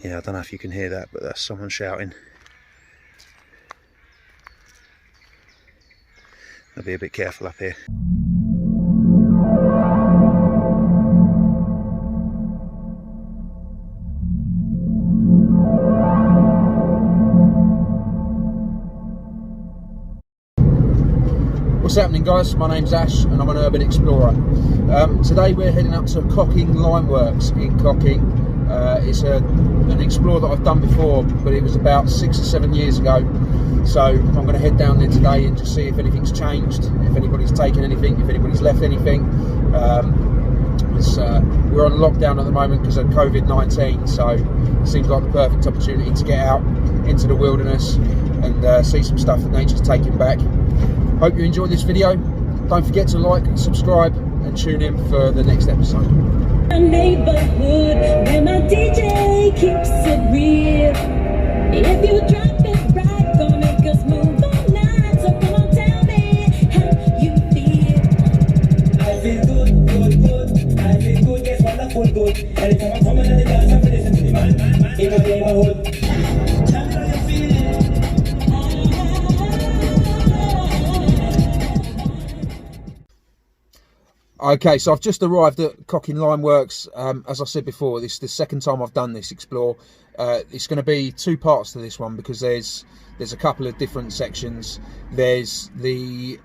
Yeah, I don't know if you can hear that, but that's someone shouting. I'll be a bit careful up here. What's happening, guys? My name's Ash and I'm an urban explorer. Today we're heading up to Cocking Limeworks in Cocking. It's an explore that I've done before, but it was about 6 or 7 years ago. So I'm going to head down there today and just see if anything's changed, if anybody's taken anything, if anybody's left anything. We're on lockdown at the moment because of COVID-19, so it seems like the perfect opportunity to get out into the wilderness and see some stuff that nature's taking back. Hope you enjoyed this video. Don't forget to like, subscribe and tune in for the next episode. Neighborhood where my DJ keeps it real. If you drop it right, gonna make us move all night. So come on, tell me how you feel. I feel good, good, good. I feel good, yes, wonderful, good. Anytime I come in the dance, I listen to the man in my neighborhood. Tell me how you feel. Okay, so I've just arrived at Cocking Limeworks. As I said before, this is the second time I've done this explore. It's going to be two parts to this one because there's a couple of different sections. There's the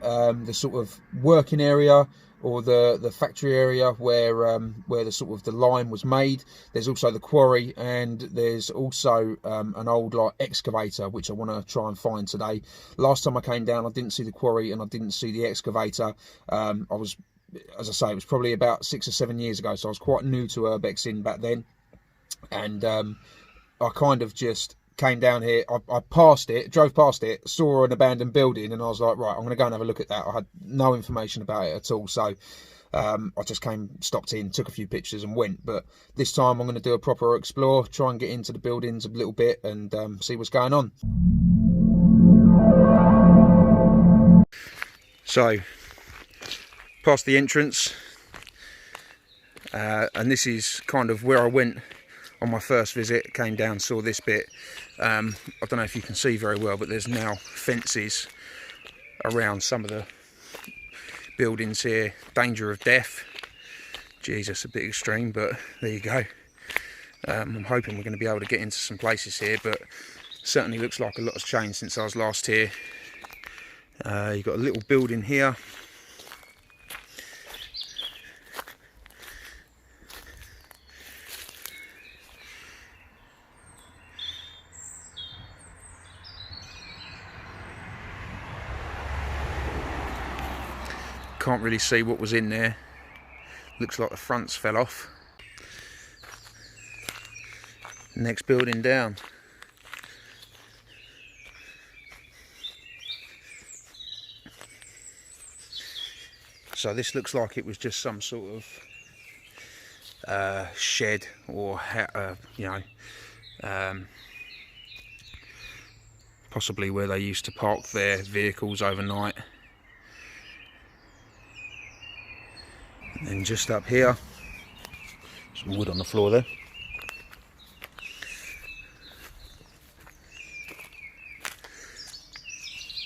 sort of working area or the factory area where the sort of the lime was made. There's also the quarry, and there's also an old like excavator which I want to try and find today. Last time I came down, I didn't see the quarry and I didn't see the excavator. As I say, it was probably about 6 or 7 years ago, so I was quite new to Urbex back then, and I kind of just came down here. I drove past it, saw an abandoned building, and I was like, right, I'm going to go and have a look at that. I had no information about it at all, so I just stopped in, took a few pictures and went. But this time I'm going to do a proper explore, try and get into the buildings a little bit and see what's going on. So, past the entrance, and this is kind of where I went on my first visit. Came down, saw this bit. I don't know if you can see very well, but there's now fences around some of the buildings here. Danger of death. Jesus, a bit extreme, but there you go. I'm hoping we're going to be able to get into some places here, but certainly looks like a lot has changed since I was last here. You've got a little building here. Can't really see what was in there. Looks like the fronts fell off. Next building down. So this looks like it was just some sort of shed or possibly where they used to park their vehicles overnight. And then just up here, some wood on the floor there.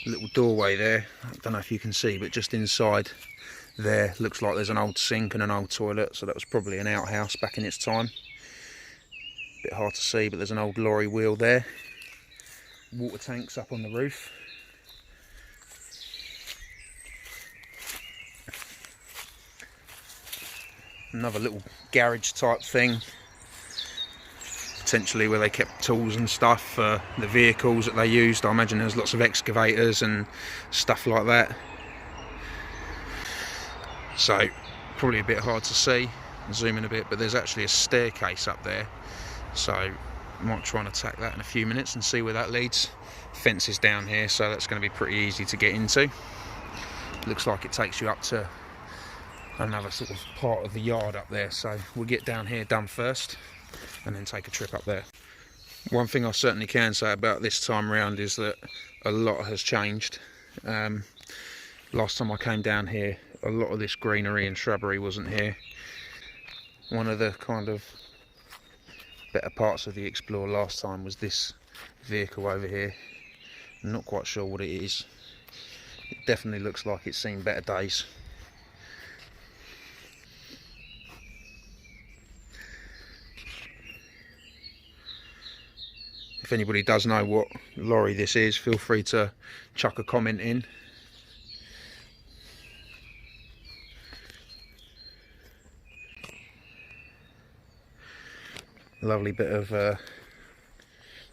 Little doorway there, I don't know if you can see, but just inside there looks like there's an old sink and an old toilet, so that was probably an outhouse back in its time. Bit hard to see, but there's an old lorry wheel there. Water tanks up on the roof. Another little garage type thing, potentially where they kept tools and stuff for the vehicles that they used. I imagine there's lots of excavators and stuff like that. So probably a bit hard to see. Zoom in a bit, but there's actually a staircase up there, so I might try and attack that in a few minutes and see where that leads. Fence is down here, so that's going to be pretty easy to get into. Looks like it takes you up to another sort of part of the yard up there, so we'll get down here done first and then take a trip up there. One thing I certainly can say about this time round is that a lot has changed. Last time I came down here, a lot of this greenery and shrubbery wasn't here. One of the kind of better parts of the Explore last time was this vehicle over here. I'm not quite sure what it is. It definitely looks like it's seen better days. If anybody does know what lorry this is, feel free to chuck a comment in. Lovely bit of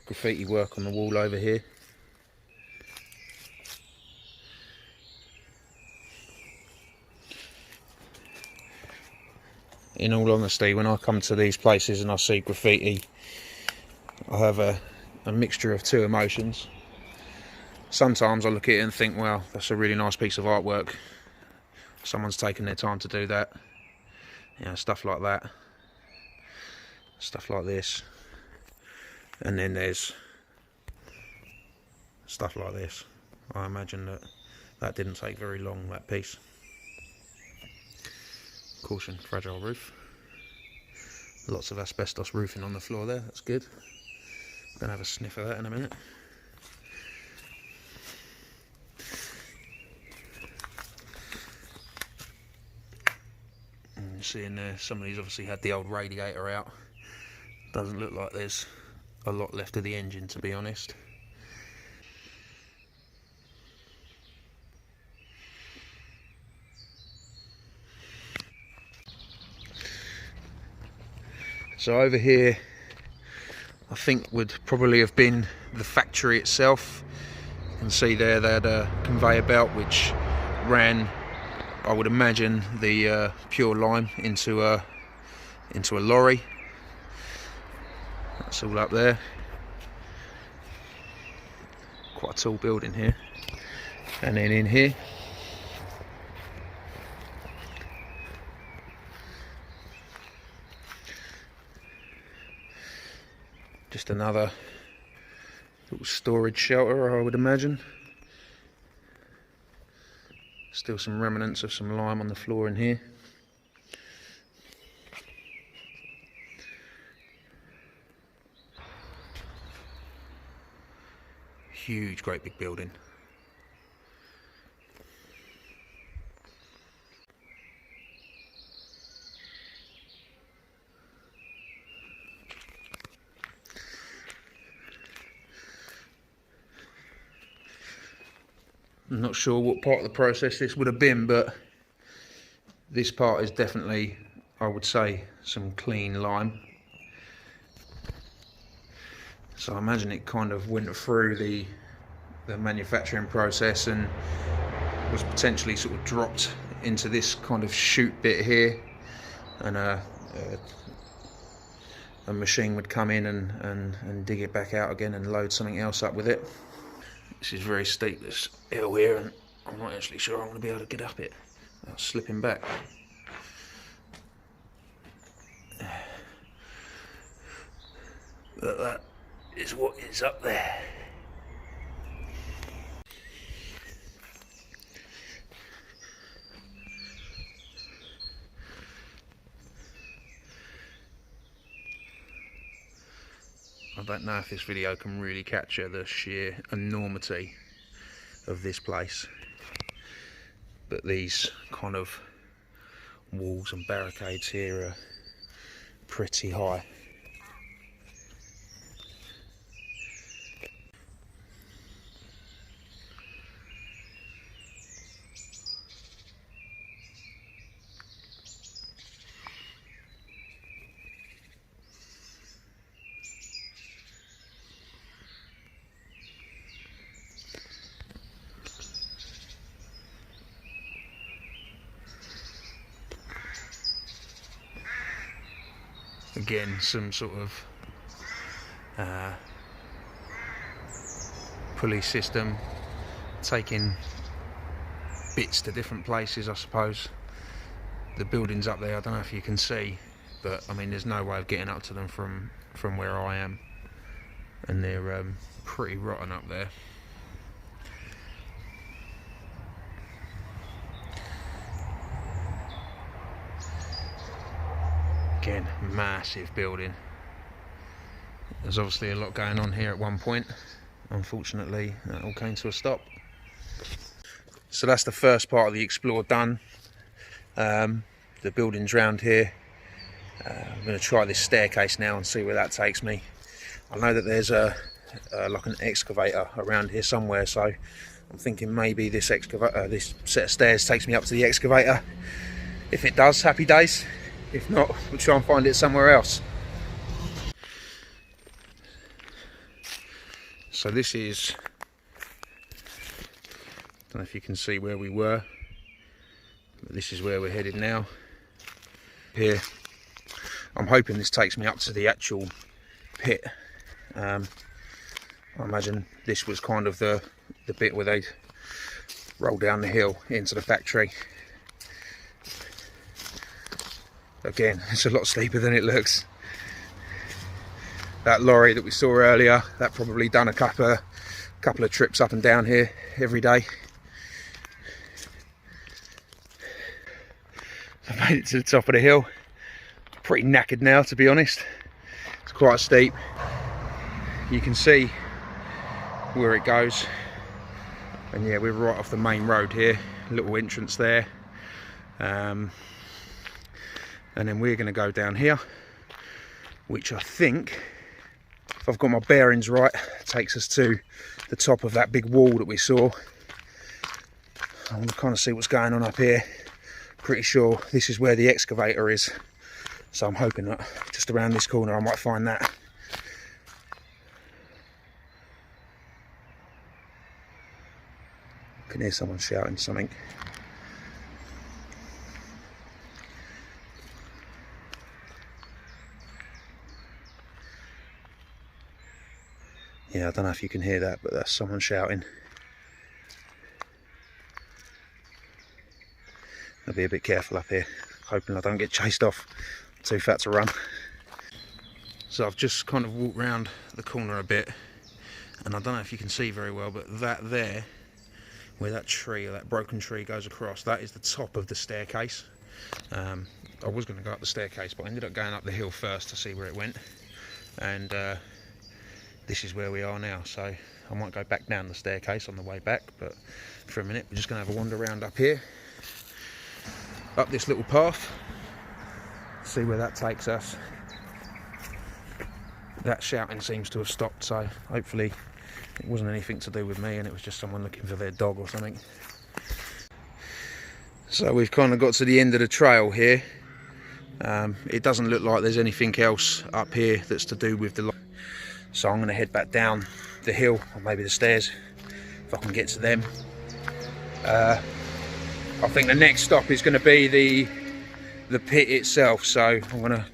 graffiti work on the wall over here. In all honesty, when I come to these places and I see graffiti, I have a mixture of two emotions. Sometimes I look at it and think, well, that's a really nice piece of artwork. Someone's taken their time to do that. You know, stuff like that. Stuff like this. And then there's stuff like this. I imagine that didn't take very long, that piece. Caution, fragile roof. Lots of asbestos roofing on the floor there, that's good. Gonna have a sniff of that in a minute. And you see in there, some of these obviously had the old radiator out. Doesn't look like there's a lot left of the engine, to be honest. So over here, I think would probably have been the factory itself. You can see there they had a conveyor belt which ran, I would imagine, the pure lime into a lorry. That's all up there. Quite a tall building here. And then in here, just another little storage shelter, I would imagine. Still some remnants of some lime on the floor in here. Huge, great big building. I'm not sure what part of the process this would have been, but this part is definitely, I would say, some clean lime. So I imagine it kind of went through the manufacturing process and was potentially sort of dropped into this kind of chute bit here, and a machine would come in and dig it back out again and load something else up with it. This is very steep, this hill here, and I'm not actually sure I'm going to be able to get up it without slipping back. But that is what is up there. I don't know if this video can really capture the sheer enormity of this place, but these kind of walls and barricades here are pretty high. Again, some sort of pulley system taking bits to different places, I suppose. The buildings up there, I don't know if you can see, but I mean there's no way of getting up to them from where I am, and they're pretty rotten up there. Again, massive building. There's obviously a lot going on here at one point. Unfortunately, that all came to a stop. So that's the first part of the explore done. The buildings round here. I'm going to try this staircase now and see where that takes me. I know that there's like an excavator around here somewhere, so I'm thinking maybe this set of stairs takes me up to the excavator. If it does, happy days. If not, we'll try and find it somewhere else. So this is, I don't know if you can see where we were, but this is where we're headed now. Here, I'm hoping this takes me up to the actual pit. I imagine this was kind of the bit where they roll down the hill into the factory. Again, it's a lot steeper than it looks. That lorry that we saw earlier, that probably done a couple of trips up and down here every day. I made it to the top of the hill. Pretty knackered now, to be honest. It's quite steep. You can see where it goes, and yeah, we're right off the main road here. Little entrance there, and then we're going to go down here, which I think, if I've got my bearings right, takes us to the top of that big wall that we saw. I want to kind of see what's going on up here. Pretty sure this is where the excavator is, so I'm hoping that just around this corner I might find that. I can hear someone shouting something. Yeah, I don't know if you can hear that, but that's someone shouting. I'll be a bit careful up here, hoping I don't get chased off. I'm too fat to run. So I've just kind of walked round the corner a bit, and I don't know if you can see very well, but that there, where that tree or that broken tree goes across, that is the top of the staircase. I was going to go up the staircase, but I ended up going up the hill first to see where it went, and this is where we are now. So I might go back down the staircase on the way back, but for a minute we're just going to have a wander around up here, up this little path, see where that takes us. That shouting seems to have stopped, so hopefully it wasn't anything to do with me and it was just someone looking for their dog or something. So we've kind of got to the end of the trail here. It doesn't look like there's anything else up here that's to do with the... So I'm going to head back down the hill, or maybe the stairs, if I can get to them. I think the next stop is going to be the pit itself, so I'm going to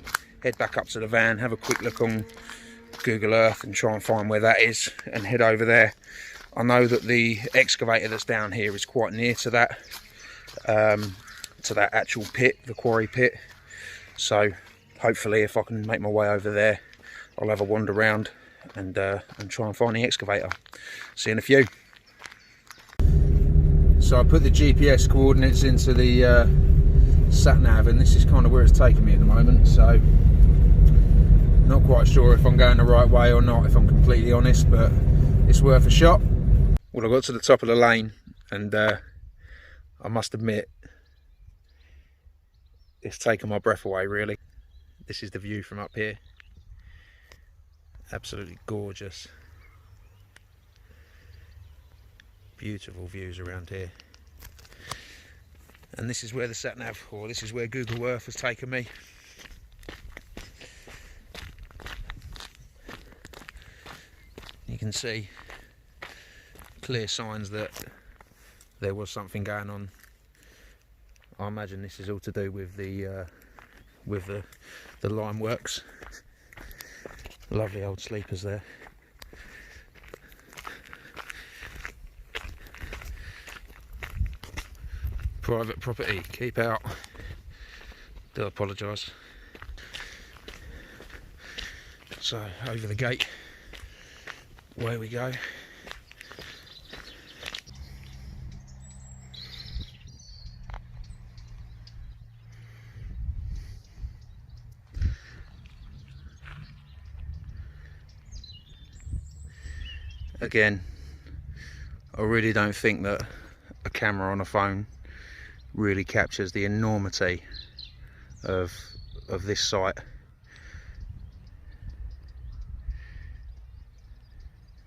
head back up to the van, have a quick look on Google Earth and try and find where that is and head over there. I know that the excavator that's down here is quite near to that actual pit, the quarry pit. So hopefully if I can make my way over there, I'll have a wander around and try and find the excavator. See you in a few. So I put the GPS coordinates into the sat nav, and this is kind of where it's taking me at the moment. So not quite sure if I'm going the right way or not, if I'm completely honest, but it's worth a shot. Well, I got to the top of the lane, and I must admit, it's taken my breath away, really. This is the view from up here. Absolutely gorgeous. Beautiful views around here. And this is where the sat nav, or this is where Google Earth has taken me. You can see clear signs that there was something going on. I imagine this is all to do with the lime works. Lovely old sleepers there. Private property, keep out. Do apologise. So over the gate, away we go. Again, I really don't think that a camera on a phone really captures the enormity of this site.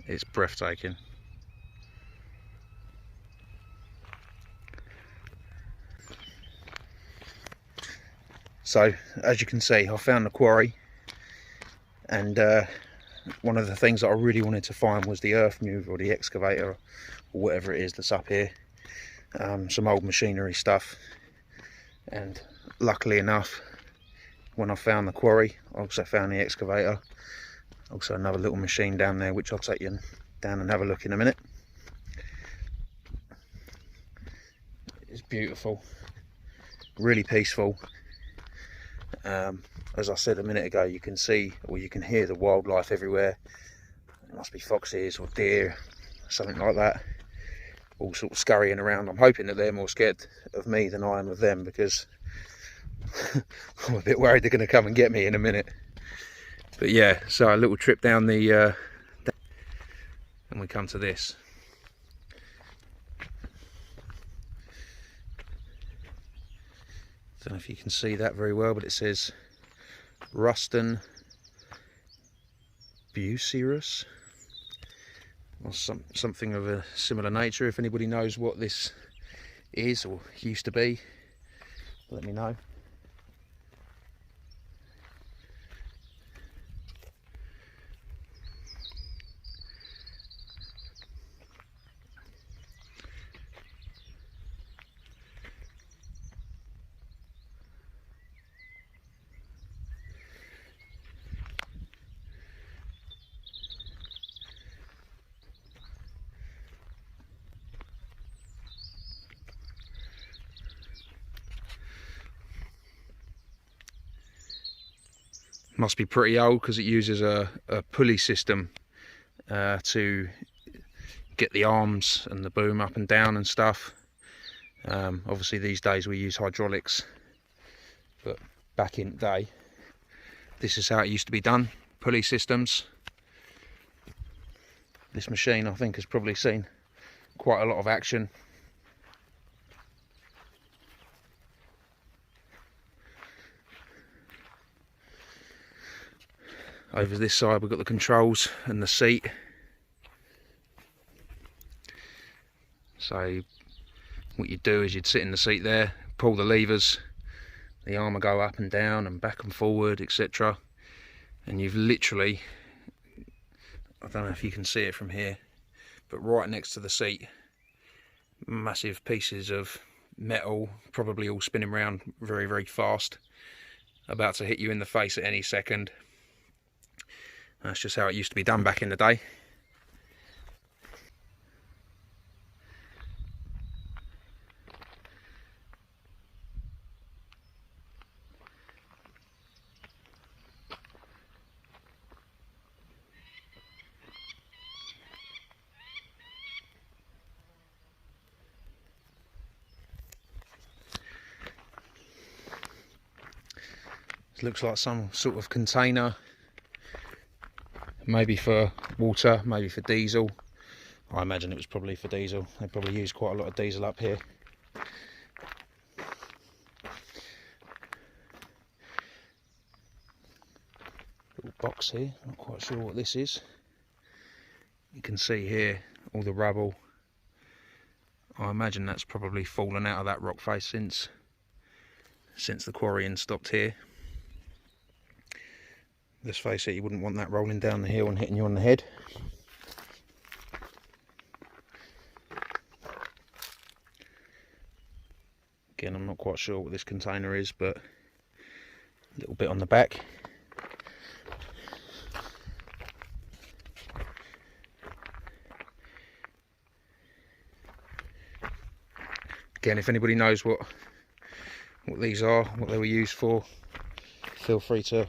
It's breathtaking. So as you can see, I found the quarry, and one of the things that I really wanted to find was the earth mover or the excavator or whatever it is that's up here. Some old machinery stuff, and luckily enough, when I found the quarry, I also found the excavator, also another little machine down there, which I'll take you down and have a look in a minute. It's beautiful, really peaceful. As I said a minute ago, you can see, or you can hear the wildlife everywhere. It must be foxes or deer, something like that, all sort of scurrying around. I'm hoping that they're more scared of me than I am of them, because I'm a bit worried they're going to come and get me in a minute. But yeah, so a little trip down the and we come to this. Don't know if you can see that very well, but it says Ruston Bucerus, or something of a similar nature. If anybody knows what this is or used to be, let me know. Must be pretty old, because it uses a pulley system to get the arms and the boom up and down and stuff. Obviously these days we use hydraulics, but back in the day this is how it used to be done, pulley systems. This machine, I think, has probably seen quite a lot of action. Over this side we've got the controls and the seat. So what you'd do is you'd sit in the seat there, pull the levers, the arm will go up and down and back and forward, etc. And you've literally, I don't know if you can see it from here, but right next to the seat, massive pieces of metal, probably all spinning around very, very fast, about to hit you in the face at any second. That's just how it used to be done back in the day. It looks like some sort of container, maybe for water, maybe for diesel. I imagine it was probably for diesel. They probably use quite a lot of diesel up here. Little box here, not quite sure what this is. You can see here all the rubble. I imagine that's probably fallen out of that rock face since the quarrying stopped here. Let's face it, you wouldn't want that rolling down the hill and hitting you on the head. Again, I'm not quite sure what this container is, but a little bit on the back. Again, if anybody knows what these are, what they were used for, feel free to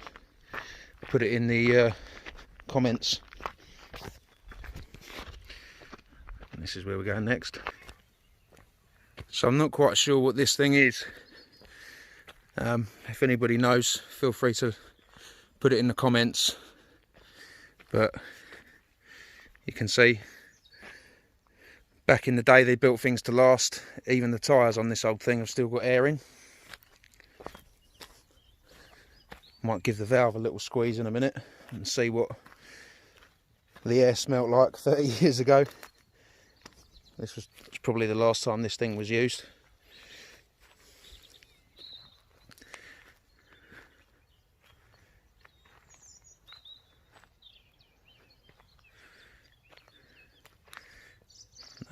put it in the comments. And this is where we're going next. So I'm not quite sure what this thing is. If anybody knows, feel free to put it in the comments. But you can see Back in the day they built things to last. Even the tyres on this old thing have still got air in. Might give the valve a little squeeze in a minute and see what the air smelt like 30 years ago. This was probably the last time this thing was used.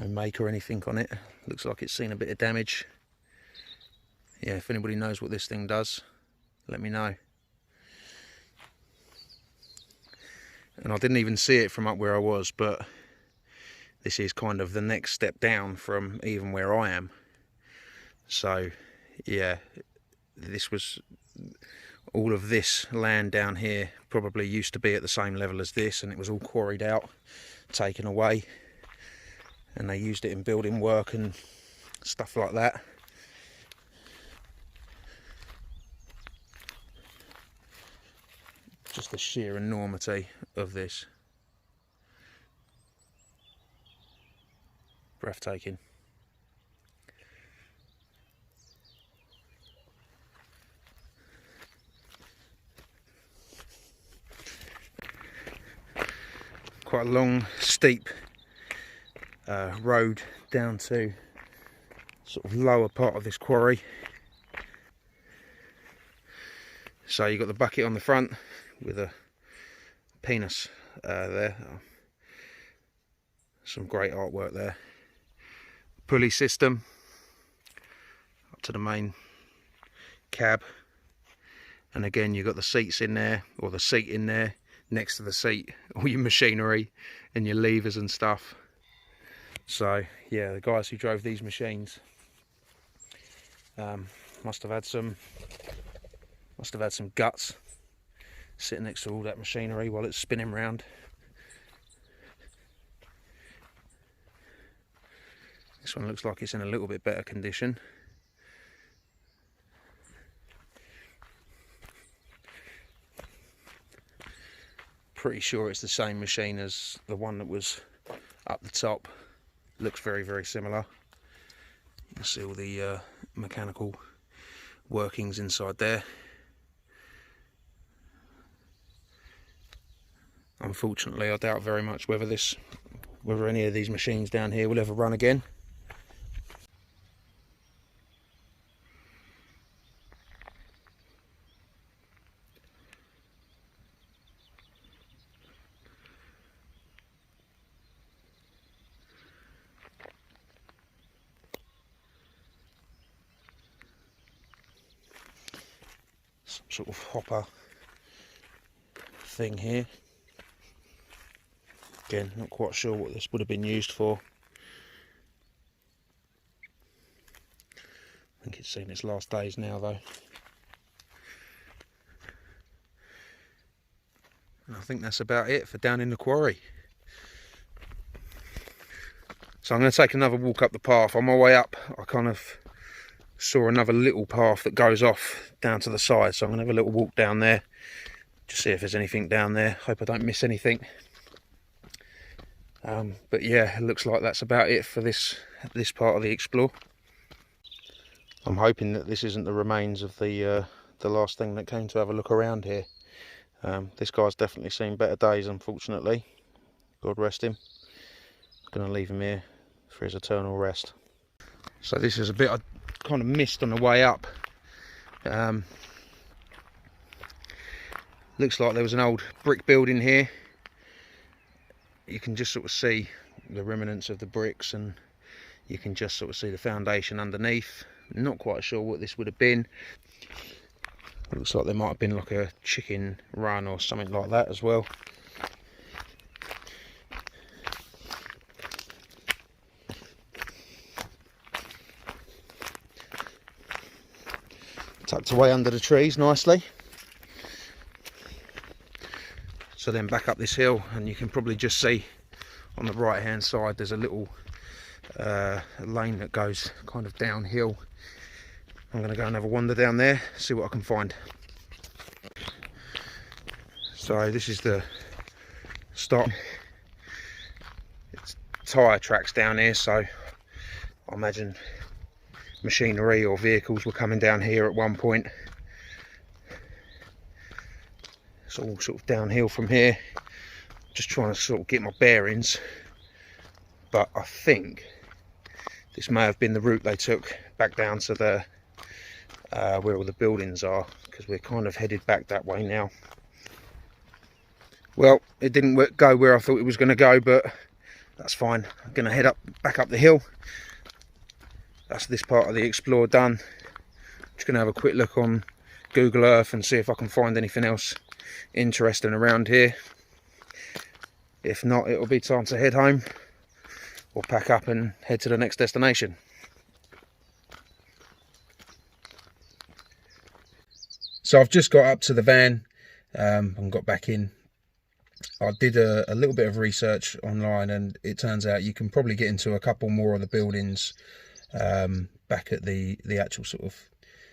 No make or anything on it. Looks like it's seen a bit of damage. Yeah, if anybody knows what this thing does, let me know. And I didn't even see it from up where I was, but this is kind of the next step down from even where I am. So yeah, this was, all of this land down here probably used to be at the same level as this, and it was all quarried out, taken away, and they used it in building work and stuff like that. Just the sheer enormity of this. Breathtaking. Quite a long, steep road down to sort of lower part of this quarry. So you've got the bucket on the front with a penis there. Some great artwork there. Pulley system up to the main cab, and again you've got the seats in there, or the seat in there, next to the seat, all your machinery and your levers and stuff. So yeah, the guys who drove these machines must have had some guts, sitting next to all that machinery while it's spinning round. This one looks like it's in a little bit better condition. Pretty sure it's the same machine as the one that was up the top. Looks very, very similar. You can see all the mechanical workings inside there. Unfortunately, I doubt very much whether any of these machines down here will ever run again. Some sort of hopper thing here. Again, not quite sure what this would have been used for. I think it's seen its last days now though. And I think that's about it for down in the quarry. So I'm going to take another walk up the path. On my way up, I kind of saw another little path that goes off down to the side. So I'm going to have a little walk down there, just see if there's anything down there. Hope I don't miss anything. But yeah, it looks like that's about it for this part of the explore. I'm hoping that this isn't the remains of the last thing that came to have a look around here. This guy's definitely seen better days, unfortunately. God rest him. I'm going to leave him here for his eternal rest. So this is a bit I kind of missed on the way up. Looks like there was an old brick building here. You can just sort of see the remnants of the bricks, and you can just sort of see the foundation underneath. Not quite sure what this would have been. Looks like there might have been like a chicken run or something like that as well. Tucked away under the trees nicely. So then back up this hill, and you can probably just see on the right hand side there's a little lane that goes kind of downhill. I'm going to go and have a wander down there, see what I can find. So this is the start. It's tyre tracks down here, so I imagine machinery or vehicles were coming down here at one point. It's all sort of downhill from here. Just trying to sort of get my bearings, but I think this may have been the route they took back down to the where all the buildings are, because we're kind of headed back that way now. Well, it didn't go where I thought it was going to go, but that's fine. I'm going to head back up the hill. That's this part of the explore done. Just going to have a quick look on Google Earth and see if I can find anything else interesting around here. If not, it'll be time to head home or pack up and head to the next destination. So I've just got up to the van and got back in. I did a little bit of research online, and it turns out you can probably get into a couple more of the buildings back at the actual sort of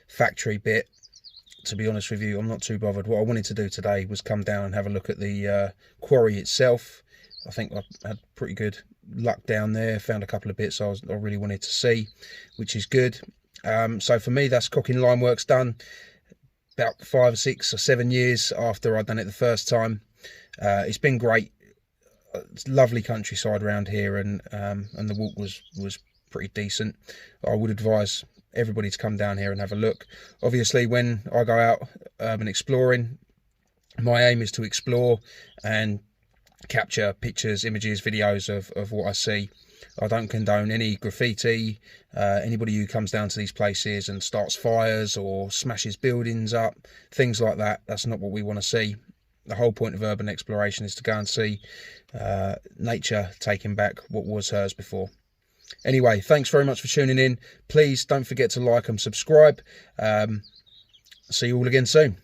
factory bit. To be honest with you, I'm not too bothered. What I wanted to do today was come down and have a look at the quarry itself. I think I had pretty good luck down there, found a couple of bits I really wanted to see, which is good. So for me, that's Cocking Limeworks done about 5 or 6 or 7 years after I'd done it the first time. It's been great. It's lovely countryside around here, and the walk was pretty decent. I would advise everybody to come down here and have a look. Obviously, when I go out urban exploring, my aim is to explore and capture pictures, images, videos of what I see. I don't condone any graffiti. Anybody who comes down to these places and starts fires or smashes buildings up, things like that, that's not what we want to see. The whole point of urban exploration is to go and see nature taking back what was hers before. Anyway, thanks very much for tuning in. Please don't forget to like and subscribe. See you all again soon.